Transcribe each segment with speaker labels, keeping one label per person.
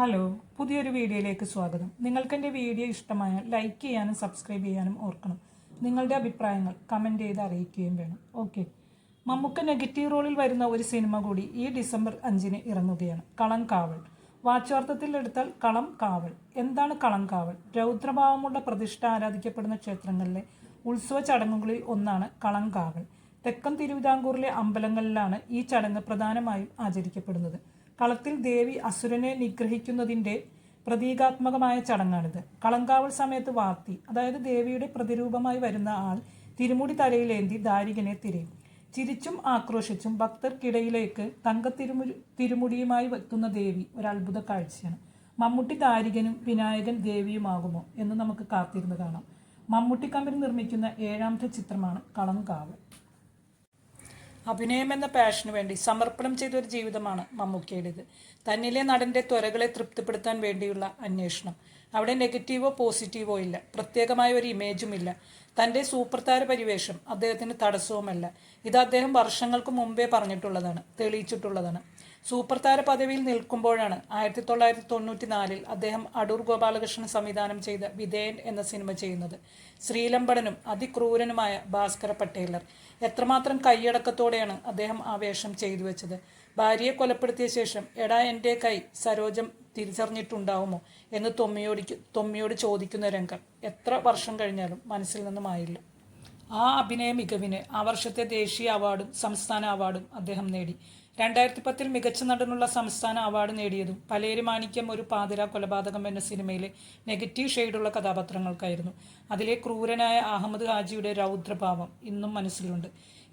Speaker 1: Hello, പുതിയൊരു വീഡിയോയിലേക്ക് സ്വാഗതം. നിങ്ങൾക്ക് എൻ്റെ വീഡിയോ ഇഷ്ടമായാൽ ലൈക്ക് ചെയ്യാനും സബ്സ്ക്രൈബ് ചെയ്യാനും ഓർക്കണം. നിങ്ങളുടെ അഭിപ്രായങ്ങൾ കമൻറ്റ് ചെയ്ത് അറിയിക്കുകയും വേണം. ഓക്കെ, മമ്മൂക്ക നെഗറ്റീവ് റോളിൽ വരുന്ന ഒരു സിനിമ കൂടി ഈ ഡിസംബർ 5-ന് ഇറങ്ങുകയാണ്. കളം കാവൽ. വാച്യാർത്ഥത്തിൽ എടുത്താൽ കളം കാവൽ. എന്താണ് കളം കാവൽ? രൗദ്രഭാവമുള്ള പ്രതിഷ്ഠ ആരാധിക്കപ്പെടുന്ന ക്ഷേത്രങ്ങളിലെ ഉത്സവ ചടങ്ങുകളിൽ ഒന്നാണ് കളം കാവൽ. തെക്കൻ തിരുവിതാംകൂറിലെ അമ്പലങ്ങളിലാണ് ഈ ചടങ്ങ് പ്രധാനമായും ആചരിക്കപ്പെടുന്നത്. കളത്തിൽ ദേവി അസുരനെ നിഗ്രഹിക്കുന്നതിൻ്റെ പ്രതീകാത്മകമായ ചടങ്ങാണിത്. കളങ്കാവൽ സമയത്ത് വാർത്തി, അതായത് ദേവിയുടെ പ്രതിരൂപമായി വരുന്ന ആൾ തിരുമുടി തലയിലേന്തി ദാരികനെ തിരയും. ചിരിച്ചും ആക്രോശിച്ചും ഭക്തർക്കിടയിലേക്ക് തിരുമുടിയുമായി എത്തുന്ന ദേവി ഒരു അത്ഭുത കാഴ്ചയാണ്. മമ്മൂട്ടി ദാരികനും വിനായകൻ ദേവിയുമാകുമോ എന്ന് നമുക്ക് കാത്തിരുന്ന് കാണാം. മമ്മൂട്ടി കമ്പനി നിർമ്മിക്കുന്ന 7ാമത്തെ ചിത്രമാണ് കളങ്കാവൽ. അഭിനയം എന്ന പാഷനു വേണ്ടി സമർപ്പണം ചെയ്ത ഒരു ജീവിതമാണ് മമ്മൂക്കയുടേത്. തന്നിലെ നടൻ്റെ ത്വരകളെ തൃപ്തിപ്പെടുത്താൻ വേണ്ടിയുള്ള അന്വേഷണം. അവിടെ നെഗറ്റീവോ പോസിറ്റീവോ ഇല്ല, പ്രത്യേകമായ ഒരു ഇമേജും ഇല്ല. തൻ്റെ സൂപ്പർ താര പരിവേഷം അദ്ദേഹത്തിന് തടസ്സവുമല്ല. ഇത് അദ്ദേഹം വർഷങ്ങൾക്ക് മുമ്പേ പറഞ്ഞിട്ടുള്ളതാണ്, തെളിയിച്ചിട്ടുള്ളതാണ്. സൂപ്പർ താര പദവിയിൽ നിൽക്കുമ്പോഴാണ് 1994-ൽ അദ്ദേഹം അടൂർ ഗോപാലകൃഷ്ണൻ സംവിധാനം ചെയ്ത വിധേയൻ എന്ന സിനിമ ചെയ്യുന്നത്. ശ്രീലമ്പടനും അതിക്രൂരനുമായ ഭാസ്കര പട്ടേലർ. എത്രമാത്രം കൈയടക്കത്തോടെയാണ് അദ്ദേഹം ആ വേഷം ചെയ്തു വെച്ചത്. ഭാര്യയെ കൊലപ്പെടുത്തിയ ശേഷം എടാ എൻ്റെ കൈ സരോജം തിരിച്ചറിഞ്ഞിട്ടുണ്ടാവുമോ എന്ന് തൊമ്മിയോട് ചോദിക്കുന്ന രംഗം എത്ര വർഷം കഴിഞ്ഞാലും മനസ്സിൽ നിന്നുമായില്ല. ആ അഭിനയ മികവിന് ആ വർഷത്തെ ദേശീയ അവാർഡും സംസ്ഥാന അവാർഡും അദ്ദേഹം നേടി. 2010-ൽ മികച്ച നടനുള്ള സംസ്ഥാന അവാർഡ് നേടിയതും പലേരി മാണിക്യം ഒരു പാതിര കൊലപാതകം എന്ന സിനിമയിലെ നെഗറ്റീവ് ഷെയ്ഡുള്ള കഥാപാത്രങ്ങൾക്കായിരുന്നു. അതിലെ ക്രൂരനായ അഹമ്മദ് ഹാജിയുടെ രൗദ്രഭാവം ഇന്നും മനസ്സിലുണ്ട്.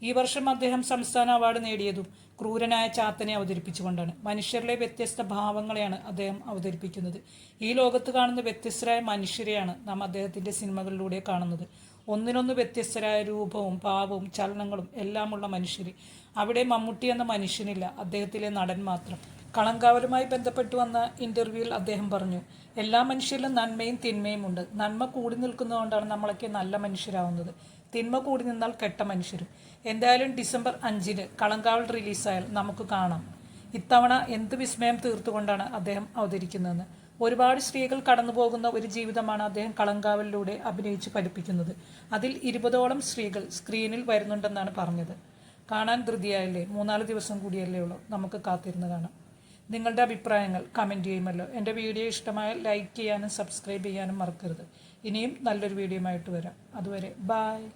Speaker 1: ഈ വർഷം അദ്ദേഹം സംസ്ഥാന അവാർഡ് നേടിയതും ക്രൂരനായ ചാത്തനെ അവതരിപ്പിച്ചുകൊണ്ടാണ്. മനുഷ്യരിലെ വ്യത്യസ്ത ഭാവങ്ങളെയാണ് അദ്ദേഹം അവതരിപ്പിക്കുന്നത്. ഈ ലോകത്ത് കാണുന്ന വ്യത്യസ്തരായ മനുഷ്യരെയാണ് നാം അദ്ദേഹത്തിൻ്റെ സിനിമകളിലൂടെ കാണുന്നത്. ഒന്നിനൊന്ന് വ്യത്യസ്തരായ രൂപവും ഭാവവും ചലനങ്ങളും എല്ലാമുള്ള മനുഷ്യർ. അവിടെ മമ്മൂട്ടി എന്ന മനുഷ്യനില്ല, അദ്ദേഹത്തിലെ നടൻ മാത്രം. കളങ്കാവലുമായി ബന്ധപ്പെട്ടു വന്ന ഇൻ്റർവ്യൂവിൽ അദ്ദേഹം പറഞ്ഞു, എല്ലാ മനുഷ്യരിലും നന്മയും തിന്മയും ഉണ്ട്. നന്മ കൂടി നിൽക്കുന്നതുകൊണ്ടാണ് നമ്മളൊക്കെ നല്ല മനുഷ്യരാവുന്നത്. തിന്മ കൂടി നിന്നാൽ കെട്ട മനുഷ്യരും. എന്തായാലും ഡിസംബർ 5-ന് കളങ്കാവൽ റിലീസായാൽ നമുക്ക് കാണാം ഇത്തവണ എന്ത് വിസ്മയം തീർത്തുകൊണ്ടാണ് അദ്ദേഹം അവതരിക്കുന്നതെന്ന്. ഒരുപാട് സ്ത്രീകൾ കടന്നു പോകുന്ന ഒരു ജീവിതമാണ് അദ്ദേഹം കളങ്കാവലിലൂടെ അഭിനയിച്ച് പഠിപ്പിക്കുന്നത്. അതിൽ 20ഓളം സ്ത്രീകൾ സ്ക്രീനിൽ വരുന്നുണ്ടെന്നാണ് പറഞ്ഞത്. കാണാൻ ധൃതിയായില്ലേ? 3-4 ദിവസം കൂടിയല്ലേ ഉള്ളൂ. നമുക്ക് കാത്തിരുന്ന് കാണാം. നിങ്ങളുടെ അഭിപ്രായങ്ങൾ കമൻറ്റ് ചെയ്യുമല്ലോ. എൻ്റെ വീഡിയോ ഇഷ്ടമായാൽ ലൈക്ക് ചെയ്യാനും സബ്സ്ക്രൈബ് ചെയ്യാനും മറക്കരുത്. ഇനിയും നല്ലൊരു വീഡിയോയുമായിട്ട് വരാം. അതുവരെ ബായ്.